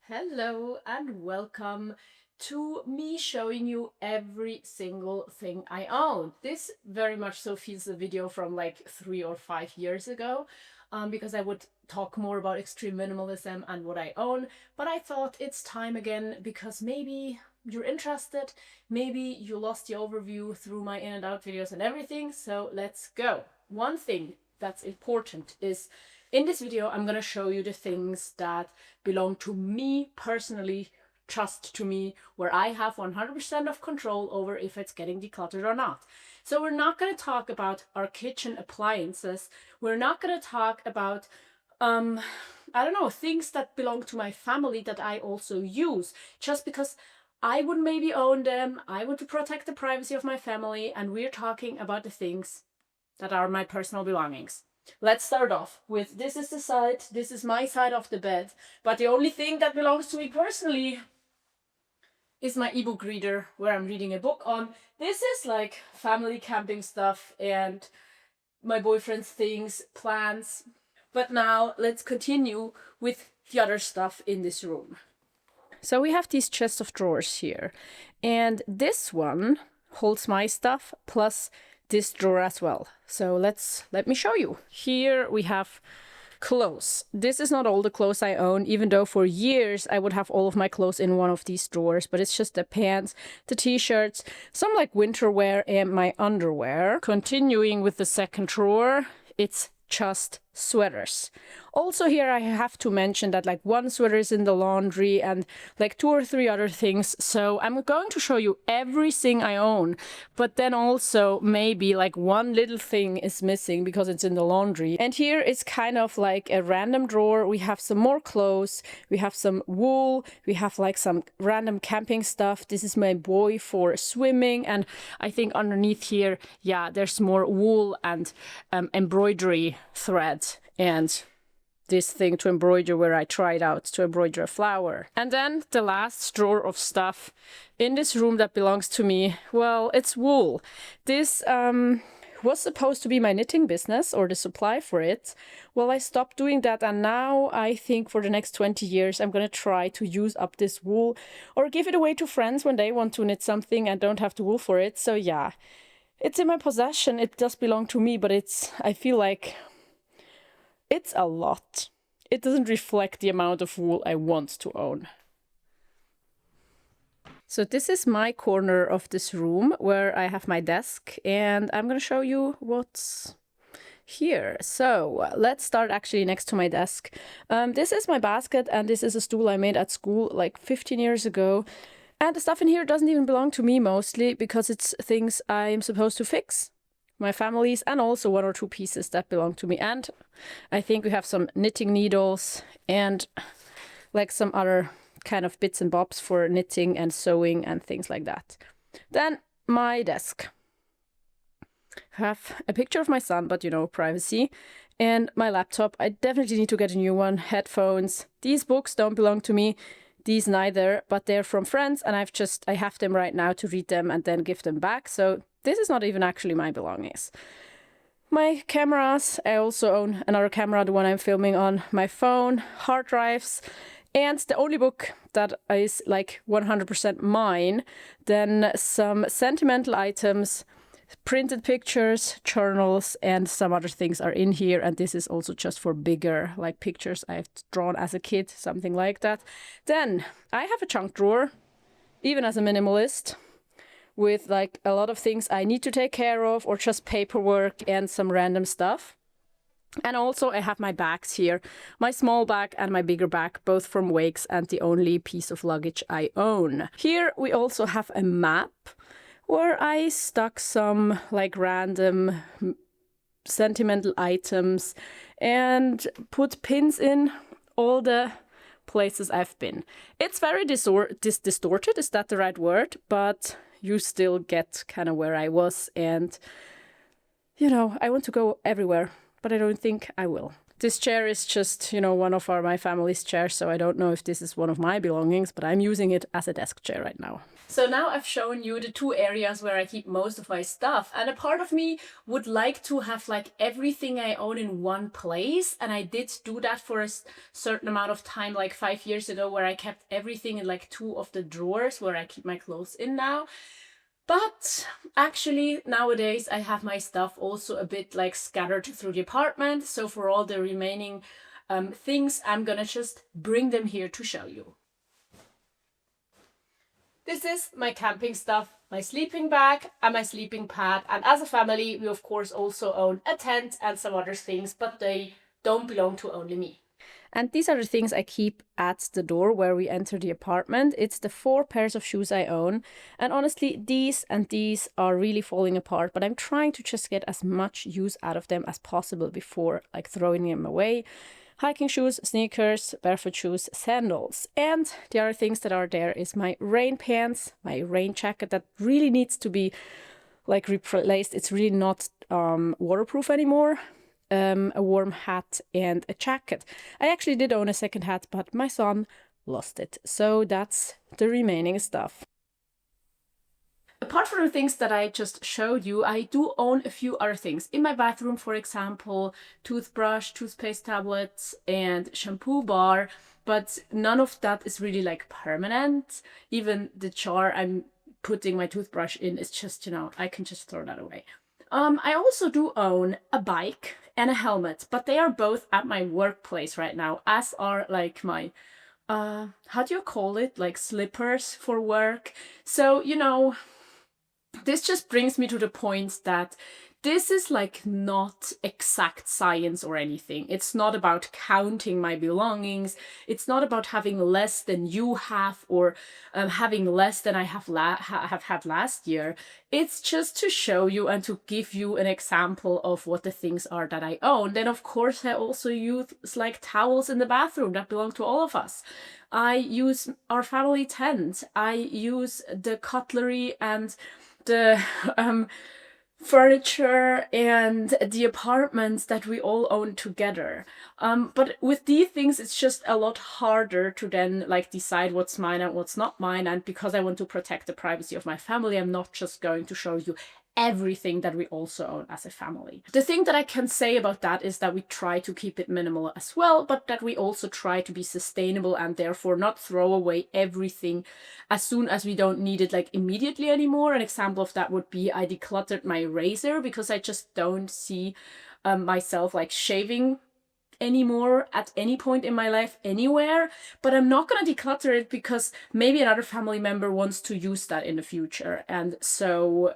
Hello and welcome to me showing you every single thing I own. This very much so feels a video from like 3 or 5 years ago, because I would talk more about extreme minimalism and what I own, but I thought it's time again because maybe you're interested, maybe you lost the overview through my in and out videos and everything, so let's go. One thing that's important is in this video, I'm going to show you the things that belong to me personally, just to me, where I have 100% of control over if it's getting decluttered or not. So we're not going to talk about our kitchen appliances. We're not going to talk about, I don't know, things that belong to my family that I also use, just because I would maybe own them. I want to protect the privacy of my family, and we're talking about the things that are my personal belongings. Let's start off with this is the side, this is my side of the bed, but the only thing that belongs to me personally is my ebook reader where I'm reading a book on. This is like family camping stuff and my boyfriend's things, plans. But now let's continue with the other stuff in this room. So we have these chests of drawers here, and this one holds my stuff plus this drawer as well. So let me show you. Here we have clothes. This is not all the clothes I own, even though for years I would have all of my clothes in one of these drawers, but it's just the pants, the t-shirts, some like winter wear and my underwear. Continuing with the second drawer, it's just sweaters. Also here I have to mention that like one sweater is in the laundry and like 2 or 3 other things. So I'm going to show you everything I own, but then also maybe like one little thing is missing because it's in the laundry. And here is kind of like a random drawer. We have some more clothes, we have some wool, we have like some random camping stuff. This is my boy for swimming, and I think underneath here, yeah, there's more wool and embroidery thread and this thing to embroider where I tried out to embroider a flower. And then the last drawer of stuff in this room that belongs to me, well, it's wool. This was supposed to be my knitting business or the supply for it. Well, I stopped doing that, and now I think for the next 20 years I'm gonna try to use up this wool or give it away to friends when they want to knit something and don't have the wool for it. So yeah, it's in my possession. It does belong to me, but I feel like it's a lot. It doesn't reflect the amount of wool I want to own. So this is my corner of this room where I have my desk, and I'm going to show you what's here. So let's start actually next to my desk. This is my basket, and this is a stool I made at school like 15 years ago. And the stuff in here doesn't even belong to me mostly because it's things I'm supposed to fix. My family's, and also 1 or 2 pieces that belong to me. And I think we have some knitting needles and like some other kind of bits and bobs for knitting and sewing and things like that. Then my desk. I have a picture of my son, but you know, privacy. And my laptop. I definitely need to get a new one. Headphones. These books don't belong to me. These neither, but they're from friends, and I have them right now to read them and then give them back. So this is not even actually my belongings. My cameras, I also own another camera, the one I'm filming on, my phone, hard drives, and the only book that is like 100% mine, then some sentimental items, printed pictures, journals, and some other things are in here. And this is also just for bigger like pictures I've drawn as a kid, something like that. Then I have a junk drawer, even as a minimalist, with like a lot of things I need to take care of or just paperwork and some random stuff. And also I have my bags here, my small bag and my bigger bag, both from Wakes and the only piece of luggage I own. Here we also have a map where I stuck some like random sentimental items and put pins in all the places I've been. It's very distorted, is that the right word? But you still get kind of where I was, and you know, I want to go everywhere, but I don't think I will. This chair is just, you know, one of my family's chairs, so I don't know if this is one of my belongings, but I'm using it as a desk chair right now. So now I've shown you the two areas where I keep most of my stuff, and a part of me would like to have like everything I own in one place, and I did do that for a certain amount of time, like 5 years ago, where I kept everything in like two of the drawers where I keep my clothes in now. But actually nowadays I have my stuff also a bit like scattered through the apartment, so for all the remaining things, I'm gonna just bring them here to show you. This is my camping stuff, my sleeping bag and my sleeping pad. And as a family, we of course also own a tent and some other things, but they don't belong to only me. And these are the things I keep at the door where we enter the apartment. It's the 4 pairs of shoes I own. And honestly, these and these are really falling apart, but I'm trying to just get as much use out of them as possible before like throwing them away. Hiking shoes, sneakers, barefoot shoes, sandals. And the other things that are there is my rain pants, my rain jacket that really needs to be like replaced. It's really not waterproof anymore. A warm hat and a jacket. I actually did own a second hat, but my son lost it. So that's the remaining stuff. Apart from the things that I just showed you, I do own a few other things. In my bathroom, for example, toothbrush, toothpaste tablets, and shampoo bar, but none of that is really like permanent. Even the jar I'm putting my toothbrush in is just, I can just throw that away. I also do own a bike and a helmet, but they are both at my workplace right now, as are like my, how do you call it? Like slippers for work. So, this just brings me to the point that this is like not exact science or anything. It's not about counting my belongings. It's not about having less than you have or having less than I have had last year. It's just to show you and to give you an example of what the things are that I own. Then of course I also use like towels in the bathroom that belong to all of us. I use our family tent. I use the cutlery and the furniture and the apartments that we all own together. But with these things, it's just a lot harder to then like decide what's mine and what's not mine. And because I want to protect the privacy of my family, I'm not just going to show you everything that we also own as a family. The thing that I can say about that is that we try to keep it minimal as well, but that we also try to be sustainable and therefore not throw away everything as soon as we don't need it like immediately anymore. An example of that would be I decluttered my razor because I just don't see myself like shaving anymore at any point in my life anywhere, but I'm not going to declutter it because maybe another family member wants to use that in the future, and so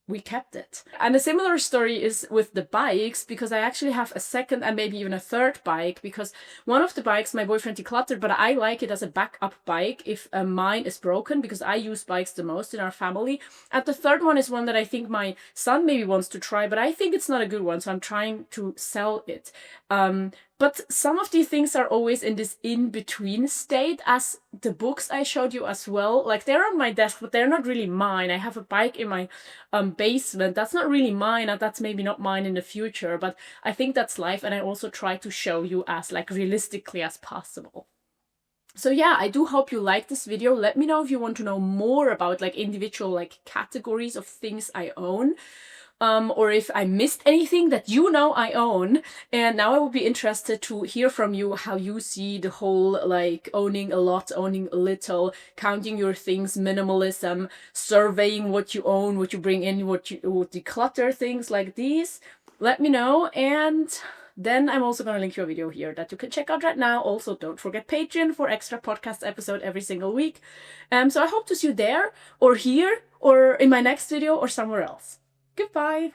we kept it. And a similar story is with the bikes, because I actually have a second and maybe even a third bike, because one of the bikes my boyfriend decluttered, but I like it as a backup bike if mine is broken, because I use bikes the most in our family. And the third one is one that I think my son maybe wants to try, but I think it's not a good one, so I'm trying to sell it. But some of these things are always in this in-between state, as the books I showed you as well. Like, they're on my desk, but they're not really mine. I have a bike in my basement. That's not really mine, and that's maybe not mine in the future. But I think that's life, and I also try to show you as like realistically as possible. So yeah, I do hope you like this video. Let me know if you want to know more about like individual like categories of things I own. Or if I missed anything that I own. And now I would be interested to hear from you how you see the whole like owning a lot, owning a little, counting your things, minimalism, surveying what you own, what you bring in, what you declutter, things like these. Let me know, and then I'm also going to link you a video here that you can check out right now. Also, don't forget Patreon for extra podcast episode every single week. So I hope to see you there, or here, or in my next video, or somewhere else. Goodbye!